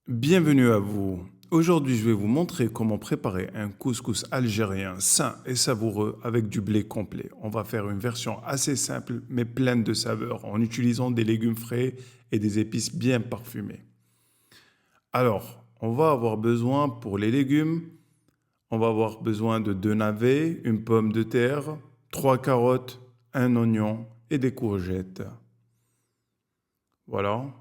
Bienvenue à vous. Aujourd'hui, je vais vous montrer comment préparer un couscous algérien sain et savoureux avec du blé complet. On va faire une version assez simple mais pleine de saveurs en utilisant des légumes frais et des épices bien parfumées. Alors, on va avoir besoin pour les légumes, on va avoir besoin de 2 navets, une pomme de terre, 3 carottes, un oignon et des courgettes. Voilà.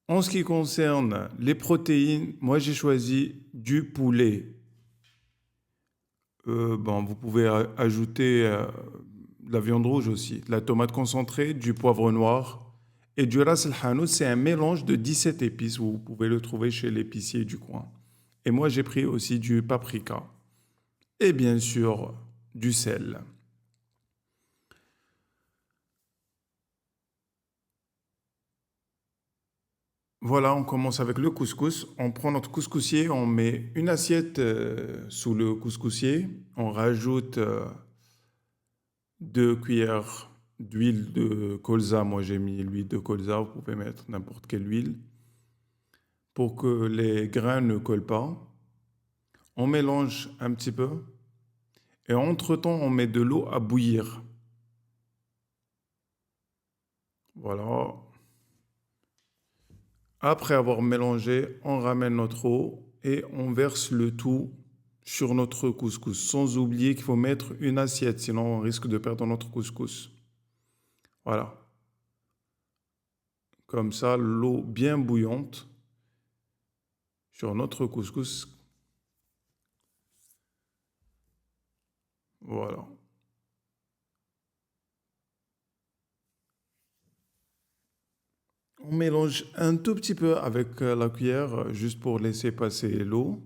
En ce qui concerne les protéines, moi j'ai choisi du poulet. Bon, vous pouvez ajouter de la viande rouge aussi, de la tomate concentrée, du poivre noir et du ras el hanout. C'est un mélange de 17 épices. Vous pouvez le trouver chez l'épicier du coin. Et moi j'ai pris aussi du paprika et bien sûr du sel. Voilà, on commence avec le couscous. On prend notre couscoussier, on met une assiette sous le couscoussier, on rajoute 2 cuillères d'huile de colza. Moi, j'ai mis l'huile de colza. Vous pouvez mettre n'importe quelle huile pour que les grains ne collent pas. On mélange un petit peu et entre-temps, on met de l'eau à bouillir. Voilà. Après avoir mélangé, on ramène notre eau et on verse le tout sur notre couscous. Sans oublier qu'il faut mettre une assiette, sinon on risque de perdre notre couscous. Voilà. Comme ça, l'eau bien bouillante sur notre couscous. Voilà. On mélange un tout petit peu avec la cuillère, juste pour laisser passer l'eau.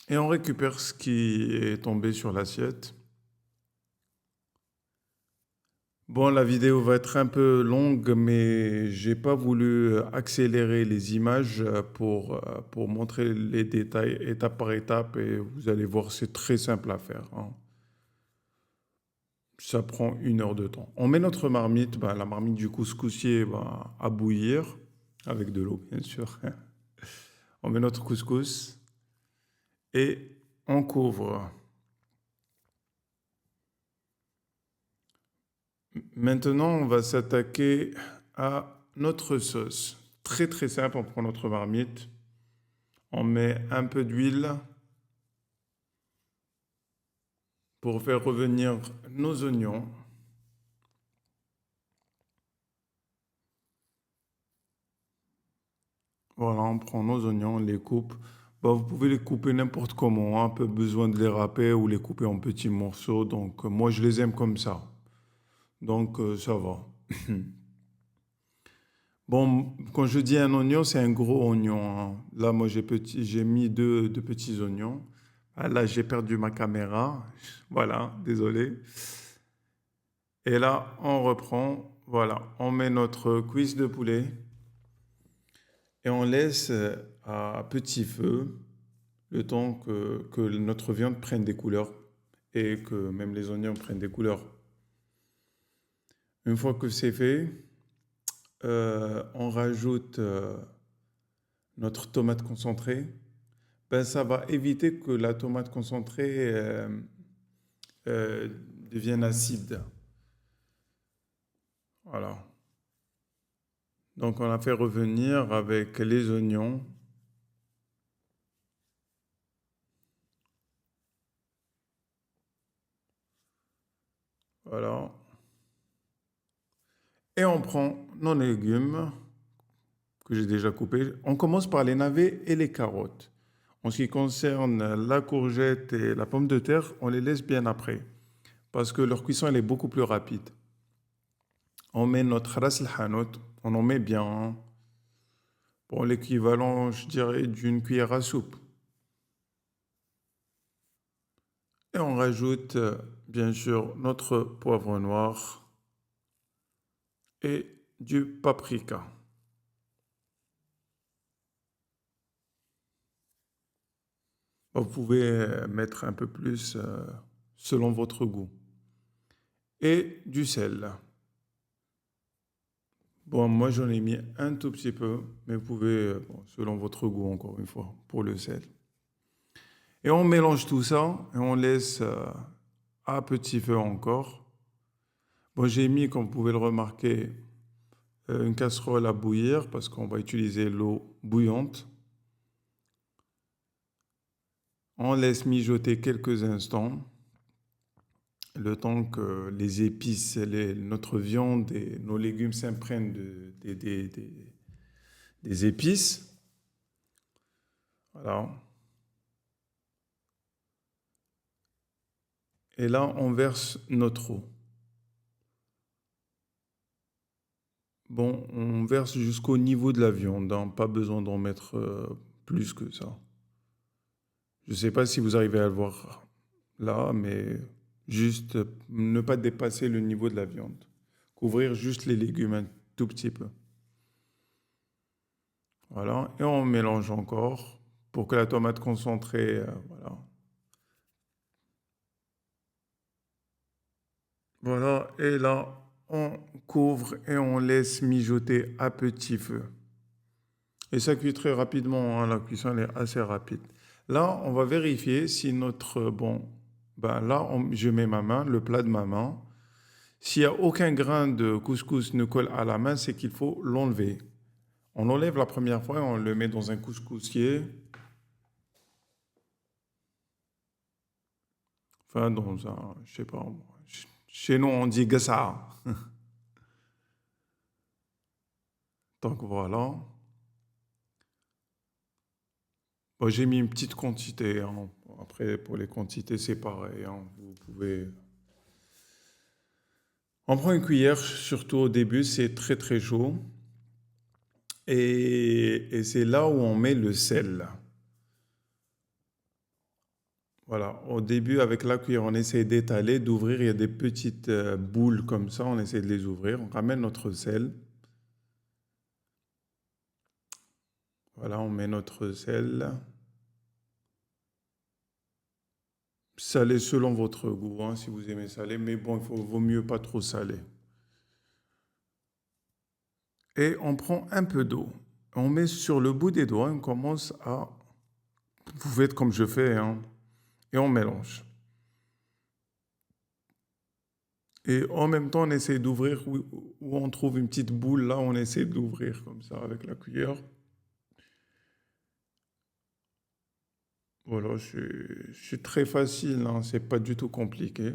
Et on récupère ce qui est tombé sur l'assiette. Bon, la vidéo va être un peu longue, mais j'ai pas voulu accélérer les images pour montrer les détails étape par étape et vous allez voir, c'est très simple à faire, hein. Ça prend 1 heure de temps. On met notre marmite, ben, la marmite du couscoussier, ben, à bouillir, avec de l'eau bien sûr. On met notre couscous et on couvre. Maintenant, on va s'attaquer à notre sauce. Très très simple, on prend notre marmite, on met un peu d'huile pour faire revenir nos oignons. Voilà, on prend nos oignons, on les coupe. Bah, vous pouvez les couper n'importe comment, hein. Pas besoin de les râper ou les couper en petits morceaux. Donc, moi, je les aime comme ça. Donc, ça va. Bon, quand je dis un oignon, c'est un gros oignon, hein. Là, moi, j'ai mis deux petits oignons. Ah, là, j'ai perdu ma caméra. Voilà, désolé. Et là, on reprend. Voilà, on met notre cuisse de poulet et on laisse à petit feu le temps que notre viande prenne des couleurs et que même les oignons prennent des couleurs. Une fois que c'est fait, on rajoute notre tomate concentrée. Ben, ça va éviter que la tomate concentrée euh, devienne acide. Voilà. Donc on la fait revenir avec les oignons. Voilà. Et on prend nos légumes que j'ai déjà coupés. On commence par les navets et les carottes. En ce qui concerne la courgette et la pomme de terre, on les laisse bien après parce que leur cuisson elle est beaucoup plus rapide. On met notre ras el hanout, on en met bien, hein, pour l'équivalent, je dirais, d'une cuillère à soupe. Et on rajoute bien sûr notre poivre noir et du paprika. Vous pouvez mettre un peu plus selon votre goût. Et du sel. Bon, moi j'en ai mis un tout petit peu, mais vous pouvez, bon, selon votre goût encore une fois, pour le sel. Et on mélange tout ça et on laisse à petit feu encore. Bon, j'ai mis, comme vous pouvez le remarquer, une casserole à bouillir parce qu'on va utiliser l'eau bouillante. On laisse mijoter quelques instants, le temps que les épices, notre viande et nos légumes s'imprègnent des épices. Voilà. Et là, on verse notre eau. Bon, on verse jusqu'au niveau de la viande, hein, pas besoin d'en mettre plus que ça. Je ne sais pas si vous arrivez à le voir là, mais juste ne pas dépasser le niveau de la viande. Couvrir juste les légumes un tout petit peu. Voilà, et on mélange encore pour que la tomate concentrée, voilà. Voilà, et là, on couvre et on laisse mijoter à petit feu. Et ça cuit très rapidement, hein, la cuisson elle est assez rapide. Là, on va vérifier si notre, bon, ben là, je mets ma main, le plat de ma main. S'il n'y a aucun grain de couscous ne colle à la main, c'est qu'il faut l'enlever. On l'enlève la première fois et on le met dans un couscoussier. Enfin, dans un, je sais pas, chez nous on dit gassa. Donc voilà. Bon, j'ai mis une petite quantité, hein. Après, pour les quantités, c'est pareil, hein. Vous pouvez. On prend une cuillère, surtout au début, c'est très très chaud. Et c'est là où on met le sel. Voilà, au début, avec la cuillère, on essaie d'étaler, d'ouvrir. Il y a des petites boules comme ça, on essaie de les ouvrir. On ramène notre sel. Voilà, on met notre sel. Salé selon votre goût, hein, si vous aimez salé, mais bon, vaut mieux pas trop salé. Et on prend un peu d'eau. On met sur le bout des doigts, on commence à... Vous faites comme je fais, hein, et on mélange. Et en même temps, on essaie d'ouvrir où on trouve une petite boule, là, on essaie d'ouvrir comme ça avec la cuillère. Voilà, c'est très facile, hein, c'est pas du tout compliqué.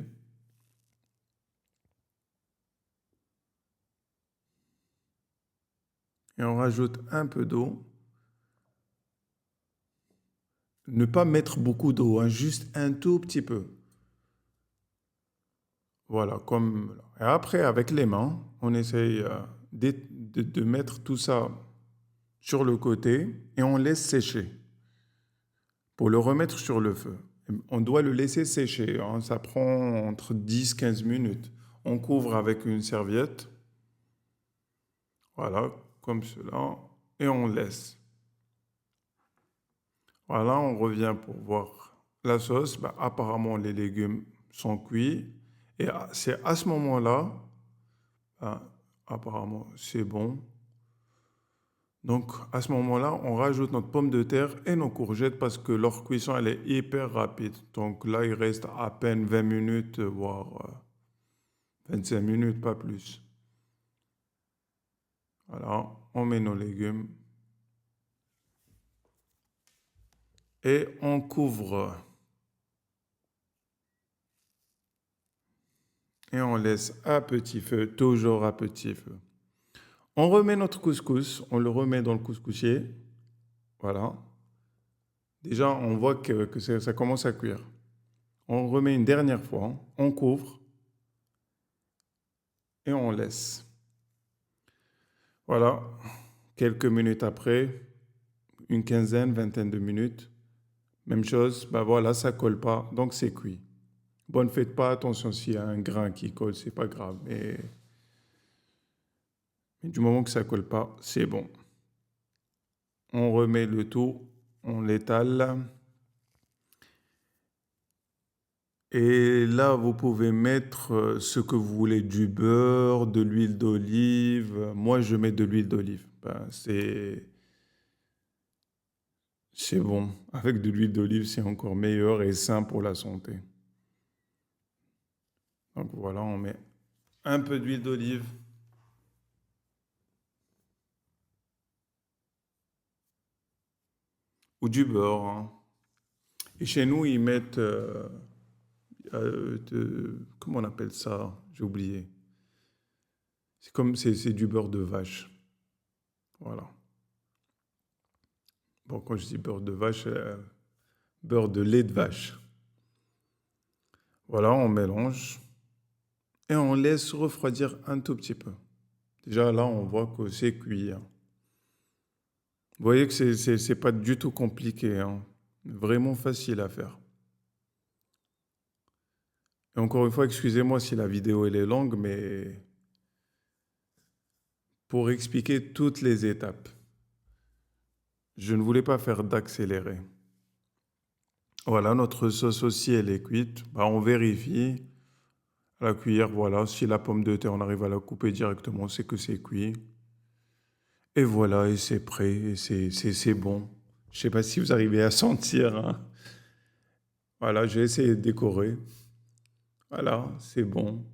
Et on rajoute un peu d'eau. Ne pas mettre beaucoup d'eau, hein, juste un tout petit peu. Voilà, comme... Et après, avec les mains, on essaye de mettre tout ça sur le côté et on laisse sécher pour le remettre sur le feu. On doit le laisser sécher, hein, ça prend entre 10 à 15 minutes. On couvre avec une serviette, voilà, comme cela, et on laisse. Voilà, on revient pour voir la sauce. Bah, apparemment, les légumes sont cuits. Et c'est à ce moment-là, ah, apparemment, c'est bon. Donc, à ce moment-là, on rajoute notre pomme de terre et nos courgettes parce que leur cuisson, elle est hyper rapide. Donc là, il reste à peine 20 minutes, voire 25 minutes, pas plus. Voilà, on met nos légumes et on couvre. Et on laisse à petit feu, toujours à petit feu. On remet notre couscous, on le remet dans le couscoussier. Voilà. Déjà, on voit que ça commence à cuire. On remet une dernière fois, on couvre et on laisse. Voilà. Quelques minutes après, une quinzaine, vingtaine de minutes, même chose, bah voilà, ça colle pas, donc c'est cuit. Bon, ne faites pas attention s'il y a un grain qui colle, c'est pas grave, mais du moment que ça colle pas, c'est bon. On remet le tout, on l'étale. Et là, vous pouvez mettre ce que vous voulez, du beurre, de l'huile d'olive. Moi, je mets de l'huile d'olive. Ben, c'est bon. Avec de l'huile d'olive, c'est encore meilleur et sain pour la santé. Donc voilà, on met un peu d'huile d'olive ou du beurre, hein. Et chez nous, ils mettent, comment on appelle ça? J'ai oublié. C'est du beurre de vache. Voilà. Bon, quand je dis beurre de vache, beurre de lait de vache. Voilà, on mélange et on laisse refroidir un tout petit peu. Déjà là, on voit que c'est cuit, hein. Vous voyez que c'est pas du tout compliqué, hein. Vraiment facile à faire. Et encore une fois, excusez-moi si la vidéo elle est longue, mais pour expliquer toutes les étapes, je ne voulais pas faire d'accéléré. Voilà, notre sauce aussi, elle est cuite. Bah, on vérifie à la cuillère, voilà, si la pomme de terre, on arrive à la couper directement, c'est que c'est cuit. Et voilà, et c'est prêt, et c'est bon. Je sais pas si vous arrivez à sentir, hein. Voilà, j'ai essayé de décorer. Voilà, c'est bon.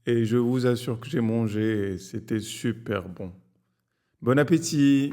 Et je vous assure que j'ai mangé et c'était super bon. Bon appétit!